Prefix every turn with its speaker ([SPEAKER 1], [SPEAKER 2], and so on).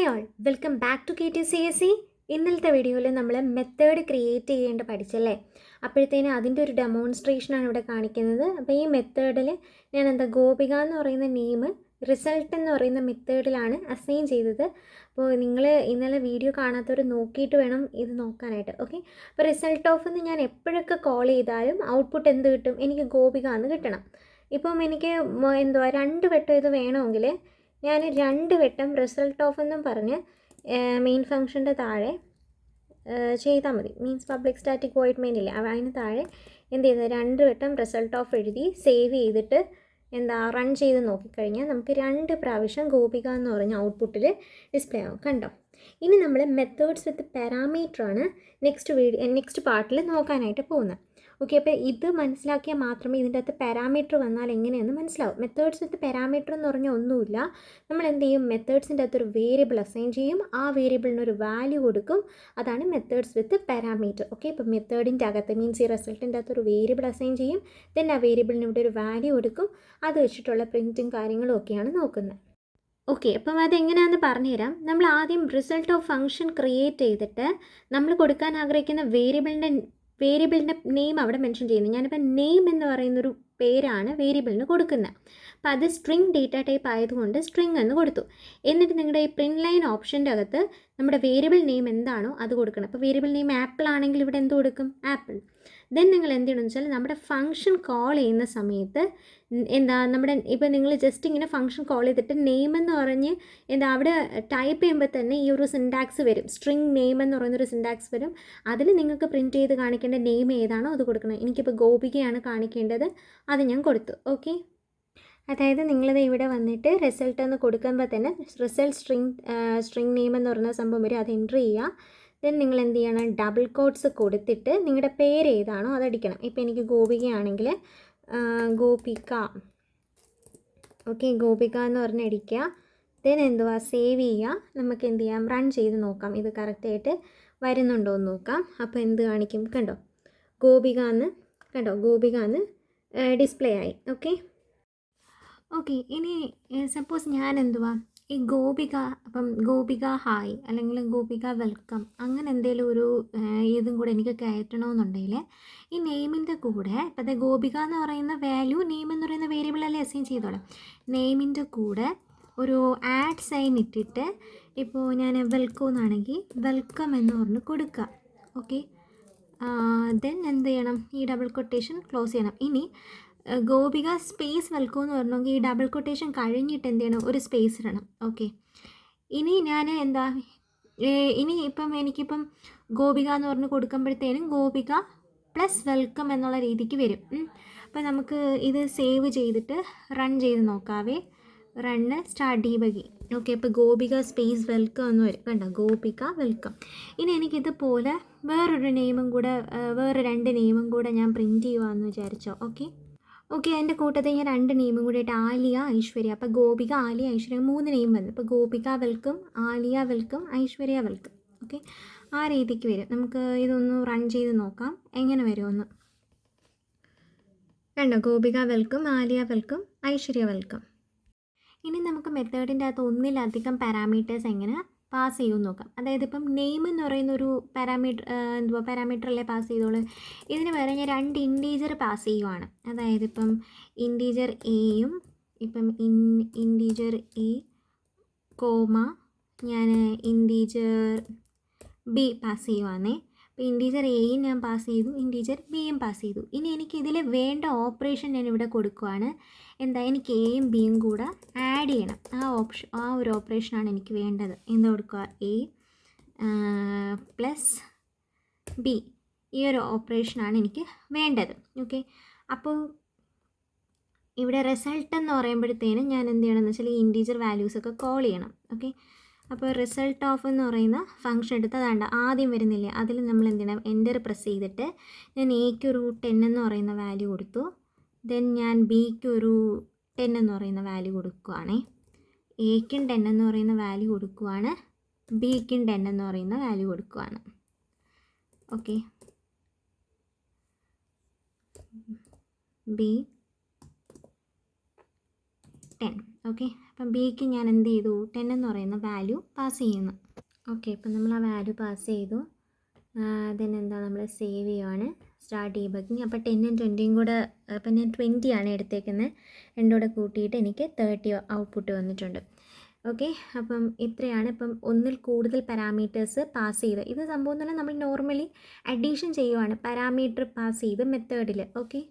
[SPEAKER 1] Hi all, welcome back to KTCSE. ഇന്നലത്തെ വീഡിയോയിൽ നമ്മൾ മെത്തേഡ് ക്രിയേറ്റ് ചെയ്യേണ്ട പഠിച്ചല്ലേ. അപ്പോഴത്തേനും അതിൻ്റെ ഒരു ഡെമോൺസ്ട്രേഷനാണ് ഇവിടെ കാണിക്കുന്നത്. അപ്പോൾ ഈ മെത്തേഡിൽ ഞാൻ ഗോപിക എന്ന് പറയുന്ന നെയിം റിസൾട്ട് എന്ന് പറയുന്ന മെത്തേഡിലാണ് അസൈൻ ചെയ്തത്. അപ്പോൾ നിങ്ങൾ ഇന്നലെ വീഡിയോ കാണാത്തവർ നോക്കിയിട്ട് വേണം ഇത് നോക്കാനായിട്ട്. ഓക്കെ, അപ്പോൾ റിസൾട്ട് ഓഫ് എന്ന് ഞാൻ എപ്പോഴൊക്കെ കോൾ ചെയ്താലും ഔട്ട്പുട്ട് എന്ത് കിട്ടും? എനിക്ക് ഗോപിക എന്ന് കിട്ടണം. ഇപ്പം എനിക്ക് രണ്ട് വട്ടം ഇത് വേണമെങ്കിൽ ഞാൻ രണ്ട് വട്ടം റിസൾട്ട് ഓഫ് എന്നും പറഞ്ഞ് മെയിൻ ഫംഗ്ഷൻ്റെ താഴെ ചെയ്താൽ മതി. Means public static void main ഇല്ലേ, അതിന് താഴെ എന്ത് ചെയ്യുന്നത്, രണ്ട് വട്ടം റിസൾട്ട് ഓഫ് എഴുതി സേവ് ചെയ്തിട്ട് റൺ ചെയ്ത് നോക്കിക്കഴിഞ്ഞാൽ നമുക്ക് രണ്ട് പ്രാവശ്യം ഗോപിക എന്ന് പറഞ്ഞ ഔട്ട്പുട്ടിൽ ഡിസ്പ്ലേ ആവും. കണ്ടോ? ഇനി നമ്മൾ മെത്തേഡ്സ് വിത്ത് പാരാമീറ്ററാണ് നെക്സ്റ്റ് പാർട്ടിൽ നോക്കാനായിട്ട് പോകുന്നത്. ഓക്കെ, അപ്പോൾ ഇത് മനസ്സിലാക്കിയാൽ മാത്രമേ ഇതിൻ്റെ അകത്ത് പാരാമീറ്റർ വന്നാൽ എങ്ങനെയെന്ന് മനസ്സിലാവും. മെത്തേഡ്സ് വിത്ത് പാരാമീറ്റർ എന്ന് പറഞ്ഞാൽ ഒന്നുമില്ല, നമ്മൾ എന്ത് ചെയ്യും, മെത്തേഡ്സിൻ്റെ അകത്തൊരു വേരിയബിൾ അസൈൻ ചെയ്യും, ആ വേരിയബിളിനൊരു വാല്യൂ കൊടുക്കും, അതാണ് മെത്തേഡ്സ് വിത്ത് പാരാമീറ്റർ. ഓക്കെ, ഇപ്പോൾ മെത്തേഡിൻ്റെ അകത്ത് മീൻസ് ഈ റിസൾട്ടിൻ്റെ അകത്തൊരു വേരിയബിൾ അസൈൻ ചെയ്യും, ദെൻ ആ വേരിയബിളിന് ഇവിടെ ഒരു വാല്യൂ കൊടുക്കും, അത് വെച്ചിട്ടുള്ള പ്രിൻറ്റും കാര്യങ്ങളും ഒക്കെയാണ് നോക്കുന്നത്. ഓക്കെ, അപ്പം അതെങ്ങനെയാണെന്ന് പറഞ്ഞുതരാം. നമ്മൾ ആദ്യം റിസൾട്ട് ഓഫ് ഫംഗ്ഷൻ ക്രിയേറ്റ് ചെയ്തിട്ട് നമ്മൾ കൊടുക്കാൻ ആഗ്രഹിക്കുന്ന വേരിയബിളിൻ്റെ നെയിം അവിടെ മെൻഷൻ ചെയ്യുന്നു. ഞാനിപ്പോൾ നെയിം എന്ന് പറയുന്നൊരു പേരാണ് വേരിയബിളിന് കൊടുക്കുന്നത്. അപ്പോൾ അത് സ്ട്രിങ് ഡേറ്റ ടൈപ്പ് ആയതുകൊണ്ട് സ്ട്രിങ് എന്ന് കൊടുത്തു. എന്നിട്ട് നിങ്ങളുടെ ഈ പ്രിൻറ്റ് ലൈൻ ഓപ്ഷൻ്റെ അകത്ത് നമ്മുടെ വേരിയബിൾ നെയിം എന്താണോ അത് കൊടുക്കണം. അപ്പോൾ വേരിയബിൾ നെയിം ആപ്പിൾ ആണെങ്കിൽ ഇവിടെ എന്ത് കൊടുക്കും? ആപ്പിൾ. ദെൻ നിങ്ങൾ എന്ത് ചെയ്യണമെന്ന് വെച്ചാൽ നമ്മുടെ ഫംഗ്ഷൻ കോൾ ചെയ്യുന്ന സമയത്ത് ഇപ്പോൾ നിങ്ങൾ ജസ്റ്റ് ഇങ്ങനെ ഫംഗ്ഷൻ കോൾ ചെയ്തിട്ട് നെയിം എന്ന് പറഞ്ഞ് അവിടെ ടൈപ്പ് ചെയ്യുമ്പോൾ തന്നെ ഈ ഒരു സിൻടാക്സ് വരും, സ്ട്രിങ് നെയിം എന്ന് പറയുന്നൊരു സിൻടാക്സ് വരും. അതിൽ നിങ്ങൾക്ക് പ്രിൻറ്റ് ചെയ്ത് കാണിക്കേണ്ട നെയിം ഏതാണോ അത് കൊടുക്കണം. എനിക്കിപ്പോൾ ഗോപികയാണ് കാണിക്കേണ്ടത്, അത് ഞാൻ കൊടുത്തു. ഓക്കെ, അതായത് നിങ്ങളിത് ഇവിടെ വന്നിട്ട് റിസൾട്ട് എന്ന് കൊടുക്കുമ്പോൾ തന്നെ റിസൾട്ട് സ്ട്രിങ് നെയിം എന്ന് പറയുന്ന സംഭവം വരും, അത് എൻട്രി ചെയ്യുക. ദെൻ നിങ്ങൾ എന്ത് ചെയ്യണം, ഡബിൾ കോട്ട്സ് കൊടുത്തിട്ട് നിങ്ങളുടെ പേര് ഏതാണോ അതടിക്കണം. ഇപ്പോൾ എനിക്ക് ഗോപികയാണെങ്കിൽ ഗോപിക, ഓക്കെ, ഗോപിക എന്ന് പറഞ്ഞ് അടിക്കുക. ദെൻ സേവ് ചെയ്യുക. നമുക്ക് എന്ത് ചെയ്യാം, റൺ ചെയ്ത് നോക്കാം ഇത് കറക്റ്റായിട്ട് വരുന്നുണ്ടോ എന്ന് നോക്കാം. അപ്പോൾ എന്ത് കാണിക്കും? കണ്ടോ, ഗോപിക എന്ന് ഡിസ്പ്ലേ ആയി. ഓക്കെ, ഇനി സപ്പോസ് ഞാൻ ഈ ഗോപിക ഹായ് അല്ലെങ്കിൽ ഗോപിക വെൽക്കം അങ്ങനെ എന്തെങ്കിലും ഒരു ഇതും കൂടെ എനിക്ക് കയറ്റണമെന്നുണ്ടെങ്കിൽ ഈ നെയിമിൻ്റെ കൂടെ ഇപ്പോൾ അത് ഗോപിക എന്ന് പറയുന്ന വാല്യൂ നെയിം എന്ന് പറയുന്ന വേരിയബിളല്ലേ അസൈൻ ചെയ്തോളാം. നെയിമിൻ്റെ കൂടെ ഒരു ആഡ് സൈൻ ഇട്ടിട്ട് ഇപ്പോൾ ഞാൻ വെൽക്കം എന്നാണെങ്കിൽ വെൽക്കം എന്ന് പറഞ്ഞ് കൊടുക്കുക. ഓക്കെ, ദെൻ എന്ത് ചെയ്യണം, ഈ ഡബിൾ കൊട്ടേഷൻ ക്ലോസ് ചെയ്യണം. ഇനി ഗോപിക സ്പേസ് വെൽക്കം എന്ന് പറഞ്ഞെങ്കിൽ ഈ ഡബിൾ കൊട്ടേഷൻ കഴിഞ്ഞിട്ട് എന്ത് ചെയ്യണം, ഒരു സ്പേസ് ഇടണം. ഓക്കെ, ഇനി ഞാൻ എനിക്കിപ്പം ഗോപിക എന്ന് പറഞ്ഞ് കൊടുക്കുമ്പോഴത്തേനും ഗോപിക പ്ലസ് വെൽക്കം എന്നുള്ള രീതിക്ക് വരും. അപ്പോൾ നമുക്ക് ഇത് സേവ് ചെയ്തിട്ട് റൺ ചെയ്ത് നോക്കാവേ. Run start debugging. ഓക്കെ, അപ്പോൾ ഗോപിക സ്പേസ് വെൽക്കം എന്ന് വരും. കണ്ടോ, ഗോപിക വെൽക്കം. ഇനി എനിക്കിതുപോലെ വേറെ രണ്ട് നെയിമും കൂടെ ഞാൻ പ്രിൻറ്റ് ചെയ്യുകയെന്ന് വിചാരിച്ചോ. ഓക്കെ, അതിൻ്റെ കൂട്ടത്തിൽ ഞാൻ രണ്ട് നെയിമും കൂടിയിട്ട് ആലിയ, ഐശ്വര്യ. അപ്പോൾ ഗോപിക, ആലിയ, ഐശ്വര്യ 3 നെയിം വന്നു. അപ്പോൾ Gopika welcome, Aliya welcome, Aishwarya welcome. Okay, ആ രീതിക്ക് വരും. നമുക്ക് ഇതൊന്ന് റൺ ചെയ്ത് നോക്കാം എങ്ങനെ വരുമെന്ന്. കണ്ടോ, Gopika welcome, Aliya welcome, Aishwarya welcome. ഇനി നമുക്ക് മെത്തേഡിൻ്റെ അകത്ത് ഒന്നിലധികം പാരാമീറ്റേഴ്സ് എങ്ങനെ പാസ് ചെയ്യുമെന്ന് നോക്കാം. അതായത് ഇപ്പം നെയിം എന്ന് പറയുന്നൊരു പാരാമീറ്ററല്ലേ പാസ് ചെയ്തോളൂ. ഇതിന് വേറെ ഞാൻ 2 ഇൻറ്റീജർ പാസ് ചെയ്യുവാണ്. അതായത് ഇപ്പം ഇൻറ്റീജർ എയും ഇൻറ്റീജർ എ കോമ ഞാൻ ഇൻറ്റീജർ ബി പാസ് ചെയ്യുവാണേ. അപ്പോൾ ഇൻറ്റീജർ എയും ഞാൻ പാസ് ചെയ്തു, ഇൻറ്റീജർ ബിയും പാസ് ചെയ്തു. ഇനി എനിക്ക് ഇതിൽ വേണ്ട ഓപ്പറേഷൻ ഞാൻ ഇവിടെ കൊടുക്കുവാണ്. എനിക്ക് എയും ബിയും കൂടെ ആഡ് ചെയ്യണം. ആ ഒരു ഓപ്പറേഷനാണ് എനിക്ക് വേണ്ടത്. കൊടുക്കുക, എ പ്ലസ് ബി, ഈ ഒരു ഓപ്പറേഷനാണ് എനിക്ക് വേണ്ടത്. ഓക്കെ, അപ്പോൾ ഇവിടെ റിസൾട്ട് എന്ന് പറയുമ്പോഴത്തേനും ഞാൻ എന്ത് ചെയ്യണമെന്ന് വെച്ചാൽ ഈ ഇൻറ്റീജർ വാല്യൂസൊക്കെ കോൾ ചെയ്യണം. ഓക്കെ, അപ്പോൾ റിസൾട്ട് ഓഫ് എന്ന് പറയുന്ന ഫംഗ്ഷൻ എടുത്ത് അതാണ്ട് ആദ്യം വരുന്നില്ലേ, അതിൽ നമ്മൾ എന്ത് ചെയ്യണം, എൻ്റർ പ്രസ് ചെയ്തിട്ട് ഞാൻ എക്കൊരു 10 എന്ന് പറയുന്ന വാല്യൂ കൊടുത്തു. ദെൻ ഞാൻ ബിക്കൊരു 10 എന്ന് പറയുന്ന വാല്യൂ കൊടുക്കുകയാണേ. എക്കും 10 എന്ന് പറയുന്ന വാല്യൂ കൊടുക്കുകയാണ്, ബിക്കും 10 എന്ന് പറയുന്ന വാല്യൂ കൊടുക്കുകയാണ്. Okay, B 10. ഓക്കെ, അപ്പം ബിക്ക് ഞാൻ എന്ത് ചെയ്തു 10 എന്ന് പറയുന്ന വാല്യൂ പാസ് ചെയ്യുന്നു. ഓക്കെ, ഇപ്പം നമ്മൾ ആ വാല്യൂ പാസ് ചെയ്തു. എന്താ നമ്മൾ സേവ് ചെയ്യുവാണ്, സ്റ്റാർട്ട് ഡീബഗ്ഗിങ്. അപ്പോൾ 10ഉം 20ഉം കൂടെ, അപ്പം ഞാൻ 20 ആണ് എടുത്തേക്കുന്നത്, രണ്ടും കൂടെ കൂട്ടിയിട്ട് എനിക്ക് 30 ഔട്ട്പുട്ട് വന്നിട്ടുണ്ട്. ഓക്കെ, അപ്പം ഇത്രയാണ്. ഇപ്പം ഒന്നിൽ കൂടുതൽ പാരാമീറ്റേഴ്സ് പാസ് ചെയ്ത്, ഇത് സംഭവം തന്നെ നമ്മൾ നോർമലി അഡീഷൻ ചെയ്യുവാണ് പാരാമീറ്റർ പാസ് ചെയ്ത് മെത്തേഡിൽ. ഓക്കെ.